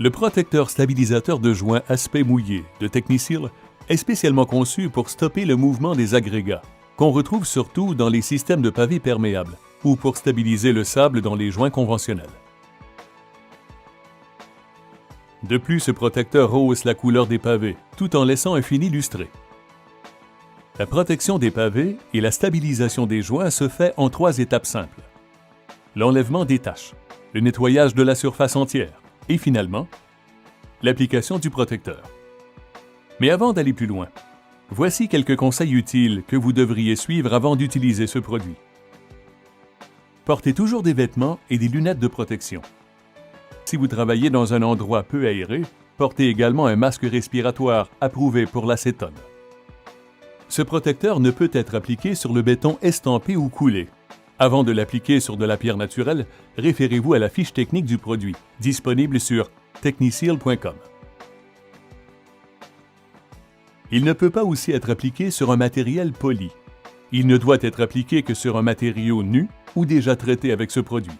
Le protecteur stabilisateur de joint aspect mouillé de Techniseal est spécialement conçu pour stopper le mouvement des agrégats, qu'on retrouve surtout dans les systèmes de pavés perméables ou pour stabiliser le sable dans les joints conventionnels. De plus, ce protecteur rehausse la couleur des pavés, tout en laissant un fini lustré. La protection des pavés et la stabilisation des joints se fait en 3 étapes simples. L'enlèvement des taches, le nettoyage de la surface entière et finalement, l'application du protecteur. Mais avant d'aller plus loin, voici quelques conseils utiles que vous devriez suivre avant d'utiliser ce produit. Portez toujours des vêtements et des lunettes de protection. Si vous travaillez dans un endroit peu aéré, portez également un masque respiratoire approuvé pour l'acétone. Ce protecteur ne peut être appliqué sur le béton estampé ou coulé. Avant de l'appliquer sur de la pierre naturelle, référez-vous à la fiche technique du produit, disponible sur techniseal.com. Il ne peut pas aussi être appliqué sur un matériel poli. Il ne doit être appliqué que sur un matériau nu ou déjà traité avec ce produit.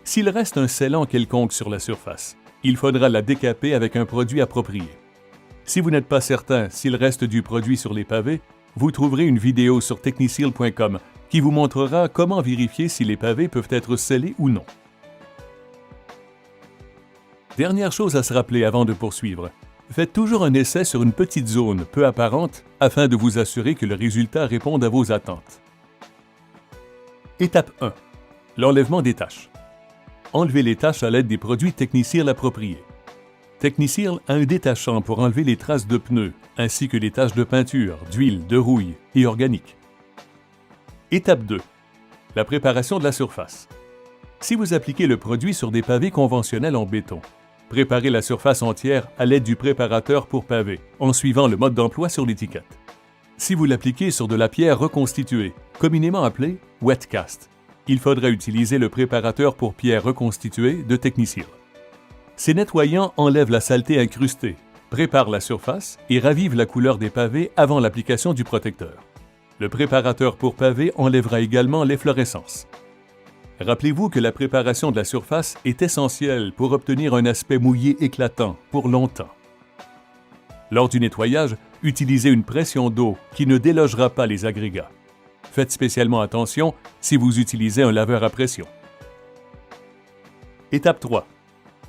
S'il reste un scellant quelconque sur la surface, il faudra la décaper avec un produit approprié. Si vous n'êtes pas certain s'il reste du produit sur les pavés, vous trouverez une vidéo sur techniseal.com qui vous montrera comment vérifier si les pavés peuvent être scellés ou non. Dernière chose à se rappeler avant de poursuivre, faites toujours un essai sur une petite zone peu apparente afin de vous assurer que le résultat réponde à vos attentes. Étape 1. L'enlèvement des taches. Enlevez les taches à l'aide des produits Techniseal appropriés. Techniseal a un détachant pour enlever les traces de pneus, ainsi que les taches de peinture, d'huile, de rouille et organique. Étape 2. La préparation de la surface. Si vous appliquez le produit sur des pavés conventionnels en béton, préparez la surface entière à l'aide du préparateur pour pavés, en suivant le mode d'emploi sur l'étiquette. Si vous l'appliquez sur de la pierre reconstituée, communément appelée wet cast, il faudra utiliser le préparateur pour pierre reconstituée de Techniseal. Ces nettoyants enlèvent la saleté incrustée, préparent la surface et ravivent la couleur des pavés avant l'application du protecteur. Le préparateur pour pavés enlèvera également l'efflorescence. Rappelez-vous que la préparation de la surface est essentielle pour obtenir un aspect mouillé éclatant pour longtemps. Lors du nettoyage, utilisez une pression d'eau qui ne délogera pas les agrégats. Faites spécialement attention si vous utilisez un laveur à pression. Étape 3.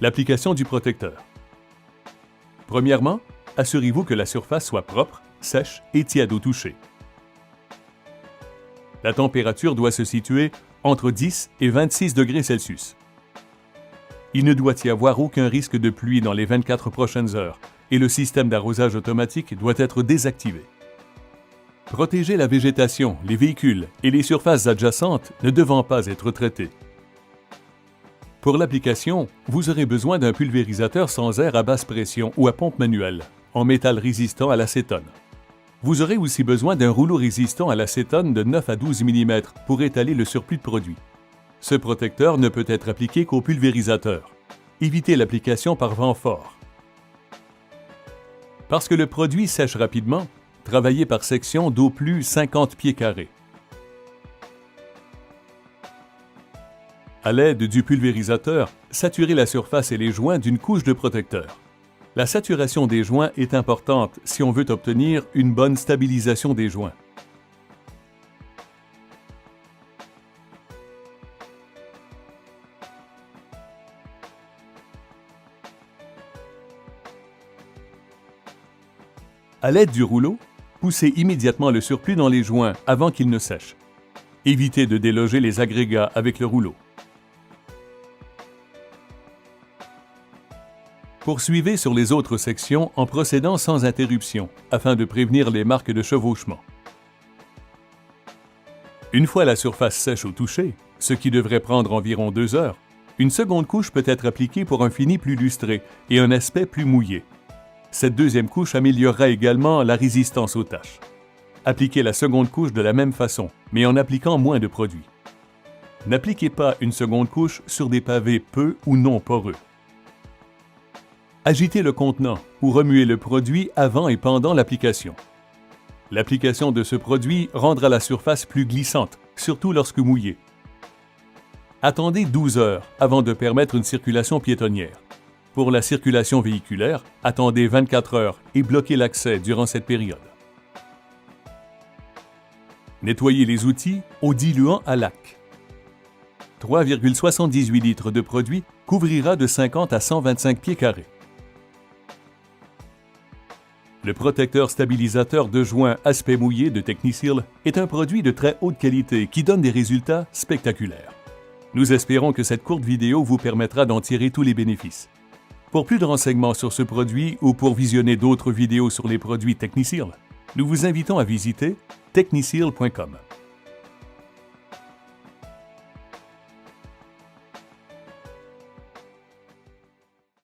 L'application du protecteur. Premièrement, assurez-vous que la surface soit propre, sèche et tiède au toucher. La température doit se situer entre 10 et 26 degrés Celsius. Il ne doit y avoir aucun risque de pluie dans les 24 prochaines heures et le système d'arrosage automatique doit être désactivé. Protégez la végétation, les véhicules et les surfaces adjacentes ne devant pas être traitées. Pour l'application, vous aurez besoin d'un pulvérisateur sans air à basse pression ou à pompe manuelle, en métal résistant à l'acétone. Vous aurez aussi besoin d'un rouleau résistant à l'acétone de 9 à 12 mm pour étaler le surplus de produit. Ce protecteur ne peut être appliqué qu'au pulvérisateur. Évitez l'application par vent fort. Parce que le produit sèche rapidement, travaillez par section d'au plus 50 pieds carrés. À l'aide du pulvérisateur, saturez la surface et les joints d'une couche de protecteur. La saturation des joints est importante si on veut obtenir une bonne stabilisation des joints. À l'aide du rouleau, poussez immédiatement le surplus dans les joints avant qu'il ne sèche. Évitez de déloger les agrégats avec le rouleau. Poursuivez sur les autres sections en procédant sans interruption, afin de prévenir les marques de chevauchement. Une fois la surface sèche au toucher, ce qui devrait prendre environ 2 heures, une seconde couche peut être appliquée pour un fini plus lustré et un aspect plus mouillé. Cette deuxième couche améliorera également la résistance aux taches. Appliquez la seconde couche de la même façon, mais en appliquant moins de produit. N'appliquez pas une seconde couche sur des pavés peu ou non poreux. Agitez le contenant ou remuez le produit avant et pendant l'application. L'application de ce produit rendra la surface plus glissante, surtout lorsque mouillée. Attendez 12 heures avant de permettre une circulation piétonnière. Pour la circulation véhiculaire, attendez 24 heures et bloquez l'accès durant cette période. Nettoyez les outils au diluant à lac. 3,78 litres de produit couvrira de 50 à 125 pieds carrés. Le protecteur stabilisateur de joint aspect mouillé de Techniseal est un produit de très haute qualité qui donne des résultats spectaculaires. Nous espérons que cette courte vidéo vous permettra d'en tirer tous les bénéfices. Pour plus de renseignements sur ce produit ou pour visionner d'autres vidéos sur les produits Techniseal, nous vous invitons à visiter techniseal.com.